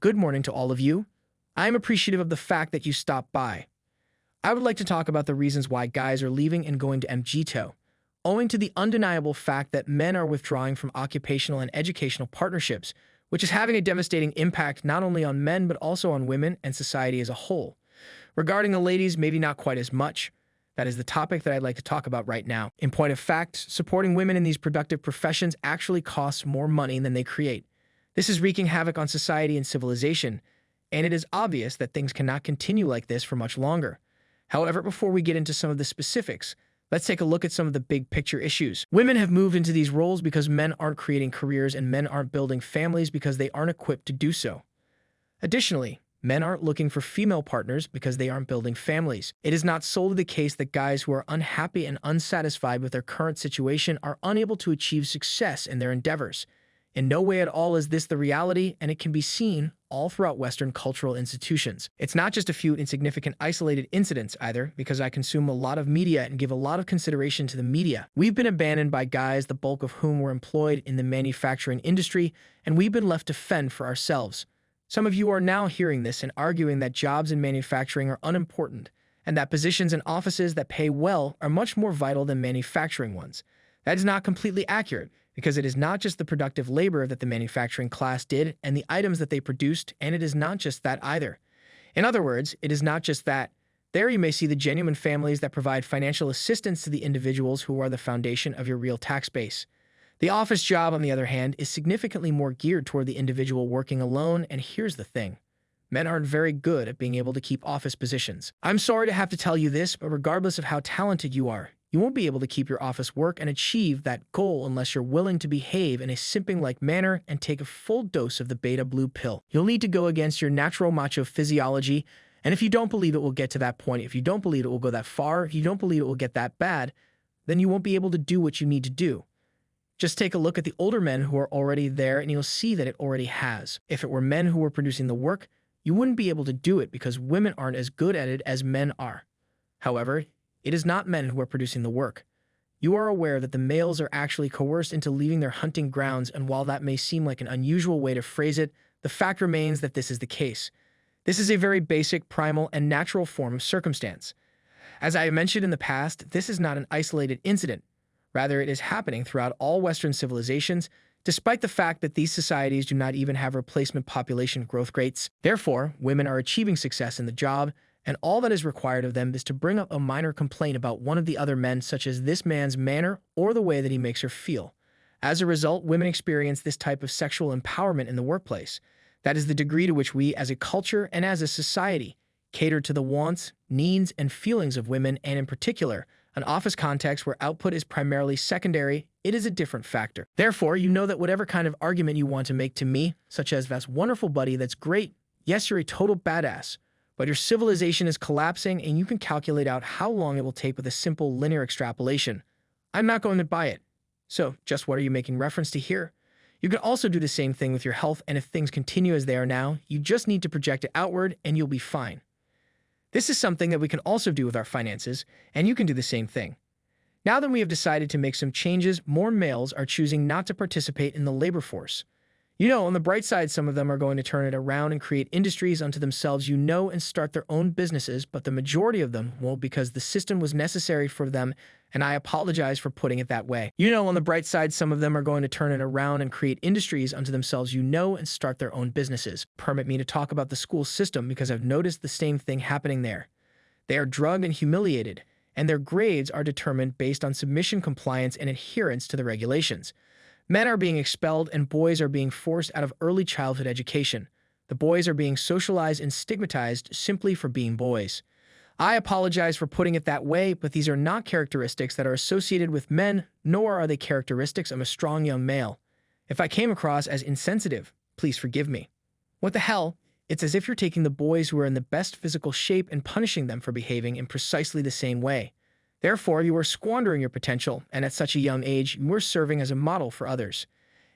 Good morning to all of you. I am appreciative of the fact that you stopped by. I would like to talk about the reasons why guys are leaving and going to MGTOW, owing to the undeniable fact that men are withdrawing from occupational and educational partnerships, which is having a devastating impact not only on men but also on women and society as a whole. Regarding the ladies, maybe not quite as much. That is the topic that I'd like to talk about right now. In point of fact, supporting women in these productive professions actually costs more money than they create. This is wreaking havoc on society and civilization, and it is obvious that things cannot continue like this for much longer. However, before we get into some of the specifics, let's take a look at some of the big picture issues. Women have moved into these roles because men aren't creating careers and men aren't building families because they aren't equipped to do so. Additionally, men aren't looking for female partners because they aren't building families. It is not solely the case that guys who are unhappy and unsatisfied with their current situation are unable to achieve success in their endeavors. In no way at all is this the reality, and it can be seen all throughout Western cultural institutions. It's not just a few insignificant isolated incidents either, because I consume a lot of media and give a lot of consideration to the media. We've been abandoned by guys, the bulk of whom were employed in the manufacturing industry, and we've been left to fend for ourselves. Some of you are now hearing this and arguing that jobs in manufacturing are unimportant, and that positions in offices that pay well are much more vital than manufacturing ones. That is not completely accurate, because it is not just the productive labor that the manufacturing class did and the items that they produced, and it is not just that either. In other words, it is not just that. There you may see the genuine families that provide financial assistance to the individuals who are the foundation of your real tax base. The office job, on the other hand, is significantly more geared toward the individual working alone, and here's the thing. Men aren't very good at being able to keep office positions. I'm sorry to have to tell you this, but regardless of how talented you are, you won't be able to keep your office work and achieve that goal unless you're willing to behave in a simping-like manner and take a full dose of the beta blue pill. You'll need to go against your natural macho physiology, and if you don't believe it will get to that point, if you don't believe it will go that far, if you don't believe it will get that bad, then you won't be able to do what you need to do. Just take a look at the older men who are already there and you'll see that it already has. If it were men who were producing the work, you wouldn't be able to do it because women aren't as good at it as men are. However, it is not men who are producing the work. You are aware that the males are actually coerced into leaving their hunting grounds, and while that may seem like an unusual way to phrase it, the fact remains that this is the case. This is a very basic, primal, and natural form of circumstance. As I mentioned in the past, this is not an isolated incident. Rather, it is happening throughout all Western civilizations, despite the fact that these societies do not even have replacement population growth rates. Therefore, women are achieving success in the job, and all that is required of them is to bring up a minor complaint about one of the other men, such as this man's manner or the way that he makes her feel. As a result, women experience this type of sexual empowerment in the workplace. That is the degree to which we, as a culture and as a society, cater to the wants, needs, and feelings of women, and in particular, an office context where output is primarily secondary, it is a different factor. Therefore, you know that whatever kind of argument you want to make to me, such as "that's wonderful, buddy, that's great, yes, you're a total badass," but your civilization is collapsing and you can calculate out how long it will take with a simple linear extrapolation. I'm not going to buy it. So, just what are you making reference to here? You can also do the same thing with your health, and if things continue as they are now, you just need to project it outward and you'll be fine. This is something that we can also do with our finances, and you can do the same thing. Now that we have decided to make some changes, more males are choosing not to participate in the labor force. You know, on the bright side, some of them are going to turn it around and create industries unto themselves, and start their own businesses, but the majority of them won't because the system was necessary for them, and I apologize for putting it that way. You know, on the bright side, some of them are going to turn it around and create industries unto themselves, and start their own businesses. Permit me to talk about the school system because I've noticed the same thing happening there. They are drugged and humiliated, and their grades are determined based on submission, compliance, and adherence to the regulations. Men are being expelled and boys are being forced out of early childhood education. The boys are being socialized and stigmatized simply for being boys. I apologize for putting it that way, but these are not characteristics that are associated with men, nor are they characteristics of a strong young male. If I came across as insensitive, please forgive me. What the hell? It's as if you're taking the boys who are in the best physical shape and punishing them for behaving in precisely the same way. Therefore, you are squandering your potential, and at such a young age, you are serving as a model for others.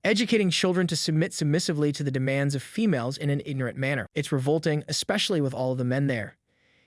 Educating children to submit submissively to the demands of females in an ignorant manner. It's revolting, especially with all of the men there.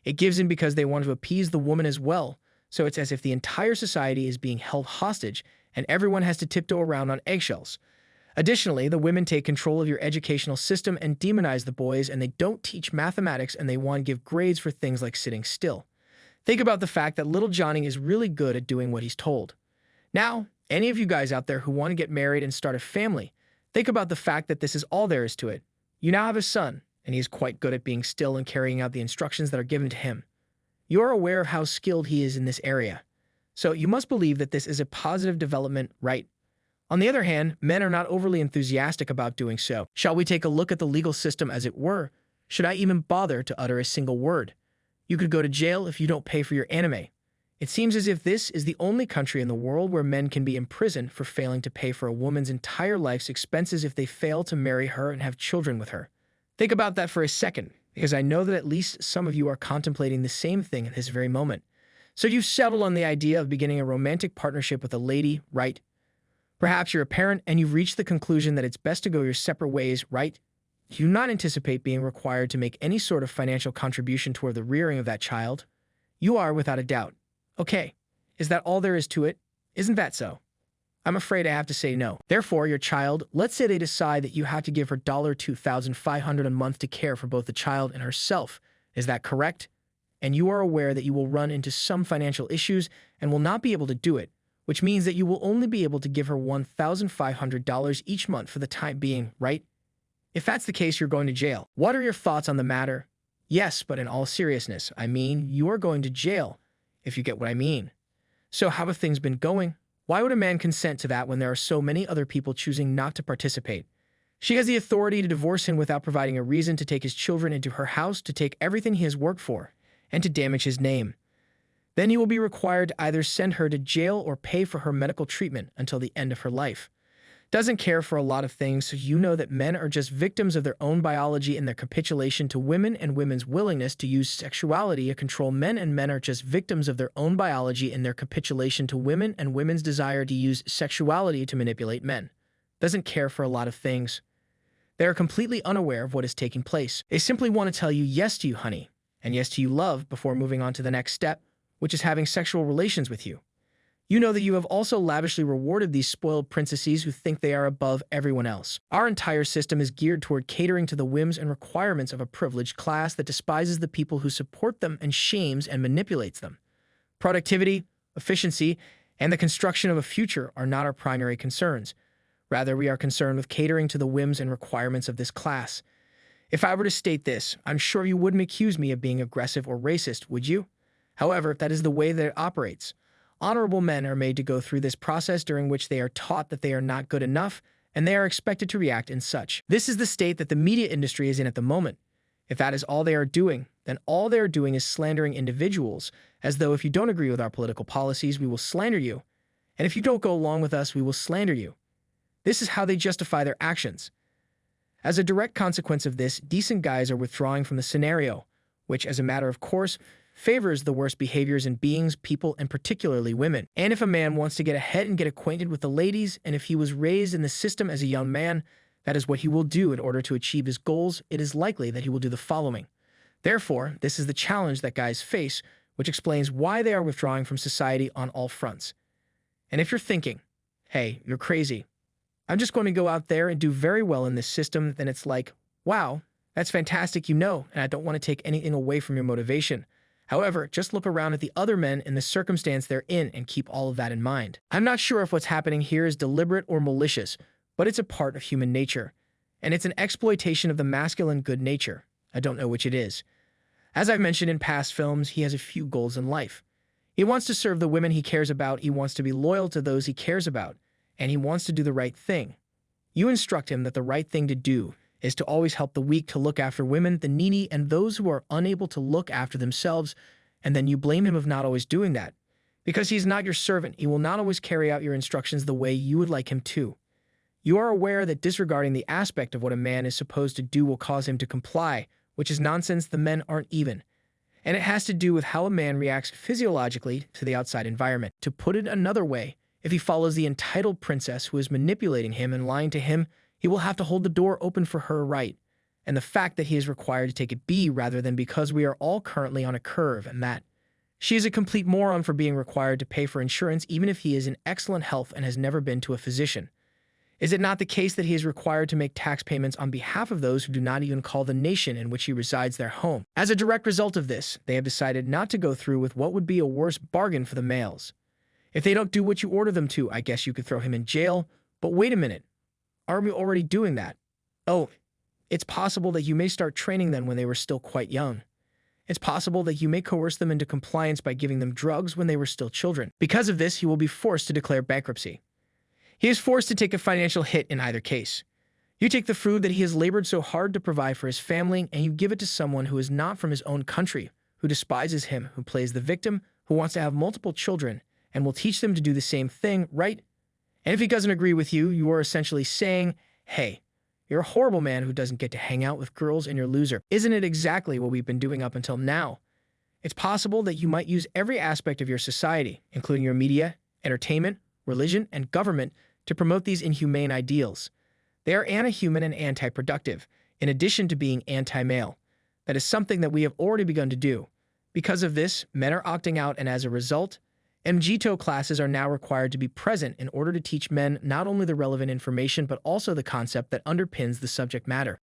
It gives in because they want to appease the woman as well, so it's as if the entire society is being held hostage and everyone has to tiptoe around on eggshells. Additionally, the women take control of your educational system and demonize the boys, and they don't teach mathematics, and they want to give grades for things like sitting still. Think about the fact that little Johnny is really good at doing what he's told. Now, any of you guys out there who want to get married and start a family, think about the fact that this is all there is to it. You now have a son, and he is quite good at being still and carrying out the instructions that are given to him. You are aware of how skilled he is in this area. So you must believe that this is a positive development, right? On the other hand, men are not overly enthusiastic about doing so. Shall we take a look at the legal system as it were? Should I even bother to utter a single word? You could go to jail if you don't pay for your anime. It seems as if this is the only country in the world where men can be imprisoned for failing to pay for a woman's entire life's expenses if they fail to marry her and have children with her. Think about that for a second, because I know that at least some of you are contemplating the same thing at this very moment. So you've settled on the idea of beginning a romantic partnership with a lady, right? Perhaps you're a parent and you've reached the conclusion that it's best to go your separate ways, right? You do not anticipate being required to make any sort of financial contribution toward the rearing of that child. You are, without a doubt. Okay, is that all there is to it? Isn't that so? I'm afraid I have to say no. Therefore, your child, let's say they decide that you have to give her $2,500 a month to care for both the child and herself. Is that correct? And you are aware that you will run into some financial issues and will not be able to do it, which means that you will only be able to give her $1,500 each month for the time being, right? If that's the case, you're going to jail. What are your thoughts on the matter? Yes, but in all seriousness, I mean, you are going to jail, if you get what I mean. So how have things been going? Why would a man consent to that when there are so many other people choosing not to participate? She has the authority to divorce him without providing a reason, to take his children into her house, to take everything he has worked for, and to damage his name. Then he will be required to either send her to jail or pay for her medical treatment until the end of her life. Doesn't care for a lot of things, so you know that men are just victims of their own biology and their capitulation to women and women's willingness to use sexuality to control men, and men are just victims of their own biology and their capitulation to women and women's desire to use sexuality to manipulate men. Doesn't care for a lot of things. They are completely unaware of what is taking place. They simply want to tell you yes to you, honey, and yes to you, love, before moving on to the next step, which is having sexual relations with you. You know that you have also lavishly rewarded these spoiled princesses who think they are above everyone else. Our entire system is geared toward catering to the whims and requirements of a privileged class that despises the people who support them and shames and manipulates them. Productivity, efficiency, and the construction of a future are not our primary concerns. Rather, we are concerned with catering to the whims and requirements of this class. If I were to state this, I'm sure you wouldn't accuse me of being aggressive or racist, would you? However, that is the way that it operates. Honorable men are made to go through this process during which they are taught that they are not good enough, and they are expected to react in such. This is the state that the media industry is in at the moment. If that is all they are doing, then all they are doing is slandering individuals, as though if you don't agree with our political policies, we will slander you, and if you don't go along with us, we will slander you. This is how they justify their actions. As a direct consequence of this, decent guys are withdrawing from the scenario, which, as a matter of course, favors the worst behaviors in beings, people, and particularly women. And if a man wants to get ahead and get acquainted with the ladies, and if he was raised in the system as a young man, that is what he will do in order to achieve his goals. It is likely that he will do the following. Therefore, this is the challenge that guys face, which explains why they are withdrawing from society on all fronts. And if you're thinking, hey, you're crazy, I'm just going to go out there and do very well in this system, then it's like, wow, that's fantastic, you know, and I don't want to take anything away from your motivation. However, just look around at the other men in the circumstance they're in and keep all of that in mind. I'm not sure if what's happening here is deliberate or malicious, but it's a part of human nature, and it's an exploitation of the masculine good nature. I don't know which it is. As I've mentioned in past films, he has a few goals in life. He wants to serve the women he cares about, he wants to be loyal to those he cares about, and he wants to do the right thing. You instruct him that the right thing to do is to always help the weak, to look after women, the needy, and those who are unable to look after themselves, and then you blame him of not always doing that. Because he's not your servant, he will not always carry out your instructions the way you would like him to. You are aware that disregarding the aspect of what a man is supposed to do will cause him to comply, which is nonsense. The men aren't even. And it has to do with how a man reacts physiologically to the outside environment. To put it another way, if he follows the entitled princess who is manipulating him and lying to him, he will have to hold the door open for her, right? And the fact that he is required to take a B rather than because we are all currently on a curve, and that she is a complete moron for being required to pay for insurance even if he is in excellent health and has never been to a physician. Is it not the case that he is required to make tax payments on behalf of those who do not even call the nation in which he resides their home? As a direct result of this, they have decided not to go through with what would be a worse bargain for the males. If they don't do what you order them to, I guess you could throw him in jail. But wait a minute. Are we already doing that? Oh, it's possible that you may start training them when they were still quite young. It's possible that you may coerce them into compliance by giving them drugs when they were still children. Because of this, he will be forced to declare bankruptcy. He is forced to take a financial hit in either case. You take the food that he has labored so hard to provide for his family, and you give it to someone who is not from his own country, who despises him, who plays the victim, who wants to have multiple children, and will teach them to do the same thing, right? And if he doesn't agree with you, you are essentially saying, hey, you're a horrible man who doesn't get to hang out with girls and you're a loser. Isn't it exactly what we've been doing up until now? It's possible that you might use every aspect of your society, including your media, entertainment, religion, and government, to promote these inhumane ideals. They are anti-human and anti-productive, in addition to being anti-male. That is something that we have already begun to do. Because of this, men are opting out, and as a result, MGTOW classes are now required to be present in order to teach men not only the relevant information but also the concept that underpins the subject matter.